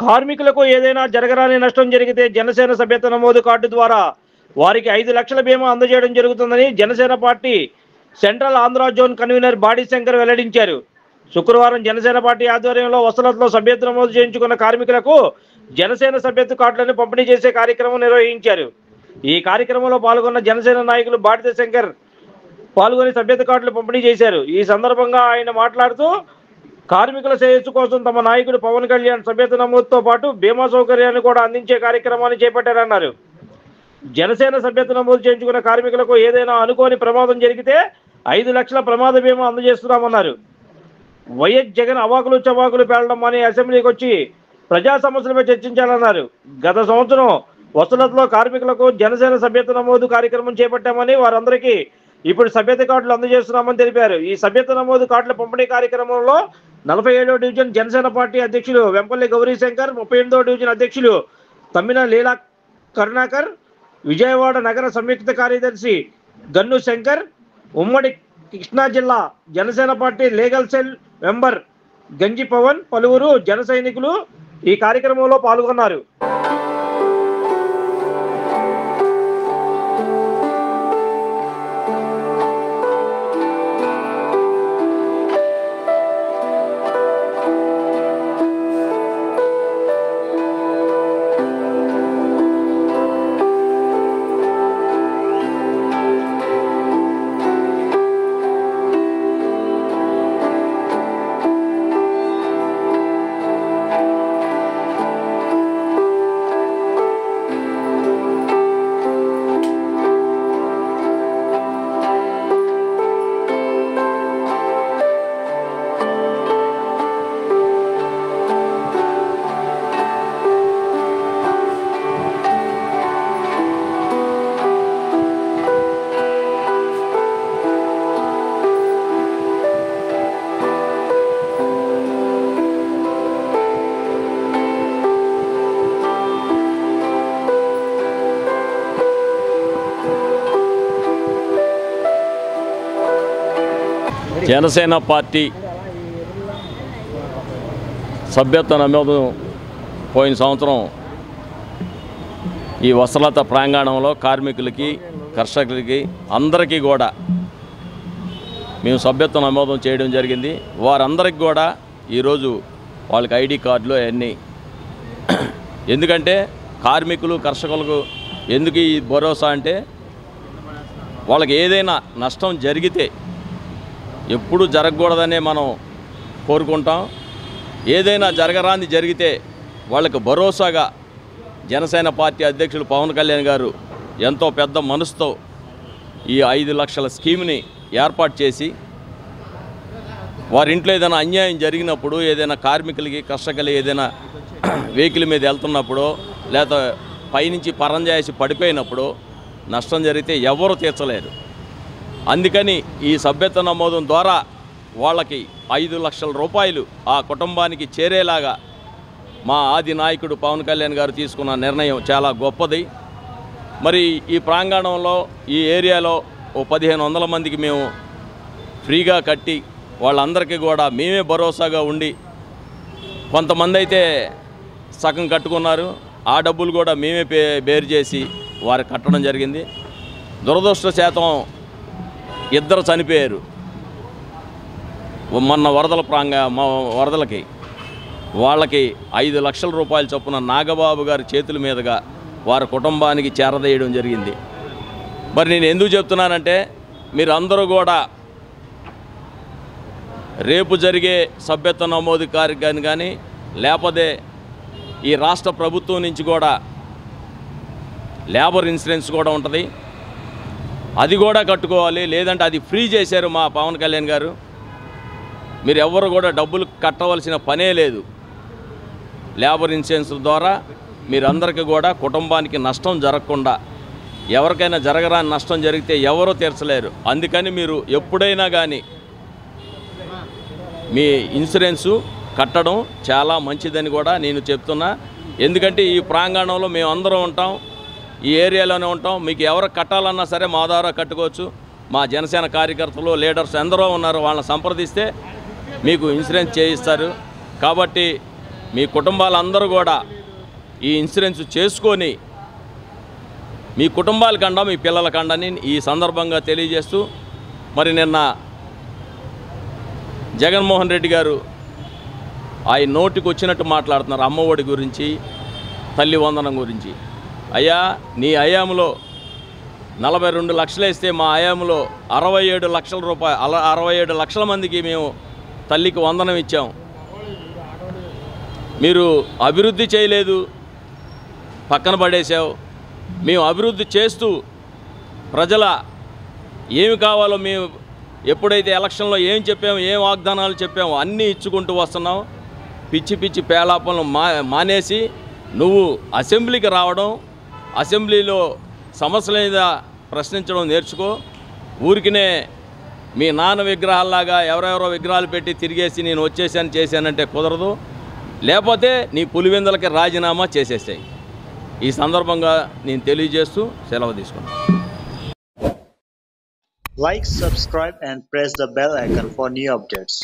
కార్మికులకు ఏదైనా జరగరాని నష్టం జరిగితే జనసేన సభ్యత్వ నమోదు కార్డు ద్వారా వారికి 5 లక్షల బీమా అందజేయడం జరుగుతుందని Janasena party central Andhra zone convener body Shankar వెల్లడించారు. శుక్రవారం జనసేన పార్టీ ఆధ్వర్యంలో వసలత్లో సభ్యత్వ నమోదు చేయించుకున్న కార్మికులకు జనసేన సభ్యత్వ కార్డులను పంపిణీ చేసే కార్యక్రమం నిర్వహించారు. ఈ కార్యక్రమంలో పాల్గొన్న జనసేన నాయకులు బాడి శంకర్ పాల్గొని సభ్యత్వ కార్డులు పంపిణీ చేశారు. ఈ సందర్భంగా ఆయన మాట్లాడుతూ కార్మికుల శ్రేయస్సు కోసం తమ నాయకుడు పవన్ కళ్యాణ్ సభ్యత్వ నమోదుతో పాటు బీమా సౌకర్యాన్ని కూడా అందించే కార్యక్రమాన్ని చేపట్టారన్నారు. జనసేన సభ్యత్వ నమోదు చేయించుకున్న కార్మికులకు ఏదైనా అనుకోని ప్రమాదం జరిగితే 5 లక్షల ప్రమాద బీమా అందజేస్తున్నామన్నారు. వైఎస్ జగన్ అవాకులు చవాకులు పేలడం అని అసెంబ్లీకి వచ్చి ప్రజా సమస్యలపై చర్చించాలన్నారు. గత సంవత్సరం వసలత్లో కార్మికులకు జనసేన సభ్యత్వ నమోదు కార్యక్రమం చేపట్టామని వారందరికీ ఇప్పుడు సభ్యత్వ కార్డులు అందజేస్తున్నామని తెలిపారు. ఈ సభ్యత్వ నమోదు కార్డుల పంపిణీ కార్యక్రమంలో 47వ డివిజన్ జనసేన పార్టీ అధ్యక్షులు వెంపల్లి గౌరీశంకర్, 38వ డివిజన్ అధ్యక్షులు తమ్మిన లీలా కరుణాకర్, విజయవాడ నగర సంయుక్త కార్యదర్శి గన్ను శంకర్, ఉమ్మడి కృష్ణా జిల్లా Janasena party legal cell member గంజి పవన్, పలువురు జన సైనికులు ఈ కార్యక్రమంలో పాల్గొన్నారు. జనసేన పార్టీ సభ్యత్వ నమోదు పోయిన సంవత్సరం ఈ వసలత ప్రాంగణంలో కార్మికులకి, కర్షకులకి అందరికీ కూడా మేము సభ్యత్వ నమోదం చేయడం జరిగింది. వారందరికీ కూడా ఈరోజు వాళ్ళకి ఐడి కార్డులు అవన్నీ, ఎందుకంటే కార్మికులు, కర్షకులకు ఎందుకు ఈ భరోసా అంటే వాళ్ళకి ఏదైనా నష్టం జరిగితే ఎప్పుడు జరగకూడదనే మనం కోరుకుంటాం. ఏదైనా జరగరాంది జరిగితే వాళ్ళకు భరోసాగా జనసేన పార్టీ అధ్యక్షులు పవన్ కళ్యాణ్ గారు ఎంతో పెద్ద మనసుతో ఈ 5 లక్షల స్కీమ్ని ఏర్పాటు చేసి వారింట్లో ఏదైనా అన్యాయం జరిగినప్పుడు, ఏదైనా కార్మికులకి, కర్షకులకి ఏదైనా వెహికల్ మీద వెళ్తున్నప్పుడు లేదా పైనుంచి పరంజాయేసి పడిపోయినప్పుడు నష్టం జరిగితే ఎవరు తీర్చలేరు. అందుకని ఈ సభ్యత్వ నమోదం ద్వారా వాళ్ళకి 5 లక్షల రూపాయలు ఆ కుటుంబానికి చేరేలాగా మా ఆది నాయకుడు పవన్ కళ్యాణ్ గారు తీసుకున్న నిర్ణయం చాలా గొప్పది. మరి ఈ ప్రాంగణంలో, ఈ ఏరియాలో ఓ 1500 మందికి మేము ఫ్రీగా కట్టి వాళ్ళందరికీ కూడా మేమే భరోసాగా ఉండి, కొంతమంది అయితే సగం కట్టుకున్నారు, ఆ డబ్బులు కూడా మేమే బేరు చేసి వారికి కట్టడం జరిగింది. దురదృష్టశాతం 2 చనిపోయారు మొన్న వరదలకి. వాళ్ళకి 5 లక్షల రూపాయల చొప్పున నాగబాబు గారి చేతుల మీదుగా వారి కుటుంబానికి చేరదేయడం జరిగింది. మరి నేను ఎందుకు చెప్తున్నానంటే, మీరు అందరూ కూడా రేపు జరిగే సభ్యత్వ నమోదు కార్యక్రమం కానీ లేకపోతే ఈ రాష్ట్ర ప్రభుత్వం నుంచి కూడా లేబర్ ఇన్సూరెన్స్ కూడా ఉంటుంది, అది కూడా కట్టుకోవాలి. లేదంటే అది ఫ్రీ చేశారు మా పవన్ కళ్యాణ్ గారు. మీరు ఎవరు కూడా డబ్బులు కట్టవలసిన పనే లేదు. లేబర్ ఇన్సూరెన్స్ ద్వారా మీరందరికీ కూడా కుటుంబానికి నష్టం జరగకుండా, ఎవరికైనా జరగరాని నష్టం జరిగితే ఎవరూ తీర్చలేరు. అందుకని మీరు ఎప్పుడైనా కానీ మీ ఇన్సూరెన్సు కట్టడం చాలా మంచిదని కూడా నేను చెప్తున్నా. ఎందుకంటే ఈ ప్రాంగణంలో మేము అందరం ఉంటాం, ఈ ఏరియాలోనే ఉంటాం. మీకు ఎవరు కట్టాలన్నా సరే మా ద్వారా కట్టుకోవచ్చు. మా జనసేన కార్యకర్తలు, లీడర్స్ ఎందరో ఉన్నారు, వాళ్ళని సంప్రదిస్తే మీకు ఇన్సూరెన్స్ చేయిస్తారు. కాబట్టి మీ కుటుంబాలందరూ కూడా ఈ ఇన్సూరెన్స్ చేసుకొని మీ కుటుంబాల కండా మీ పిల్లల కండని ఈ సందర్భంగా తెలియజేస్తూ, మరి నిన్న జగన్మోహన్ రెడ్డి గారు ఆయన నోటికి వచ్చినట్టు మాట్లాడుతున్నారు అమ్మఒడి గురించి, తల్లి వందనం గురించి. అయ్యా, నీ హయాంలో 42 లక్షలు వేస్తే మా హయాంలో 67 లక్షల రూపాయలు, 67 లక్షల మందికి మేము తల్లికి వందనం ఇచ్చాం. మీరు అభివృద్ధి చేయలేదు, పక్కన పడేసావు. మేము అభివృద్ధి చేస్తూ ప్రజల ఏమి కావాలో మేము ఎప్పుడైతే ఎలక్షన్లో ఏం చెప్పాము, ఏం వాగ్దానాలు చెప్పామో అన్నీ ఇచ్చుకుంటూ వస్తున్నాం. పిచ్చి పిచ్చి పేలాపనలు మానేసి నువ్వు అసెంబ్లీకి రావడం, అసెంబ్లీలో సమస్యల మీద ప్రశ్నించడం నేర్చుకో. ఊరికినే మీ నాన్న విగ్రహాల్లాగా ఎవరెవరో విగ్రహాలు పెట్టి తిరిగేసి నేను వచ్చేసాను చేశానంటే కుదరదు. లేకపోతే నీ పులివెందులకి రాజీనామా చేసేసాయి. ఈ సందర్భంగా నేను తెలియజేస్తూ సెలవు తీసుకున్నాను. Like, subscribe and press the bell icon for new updates.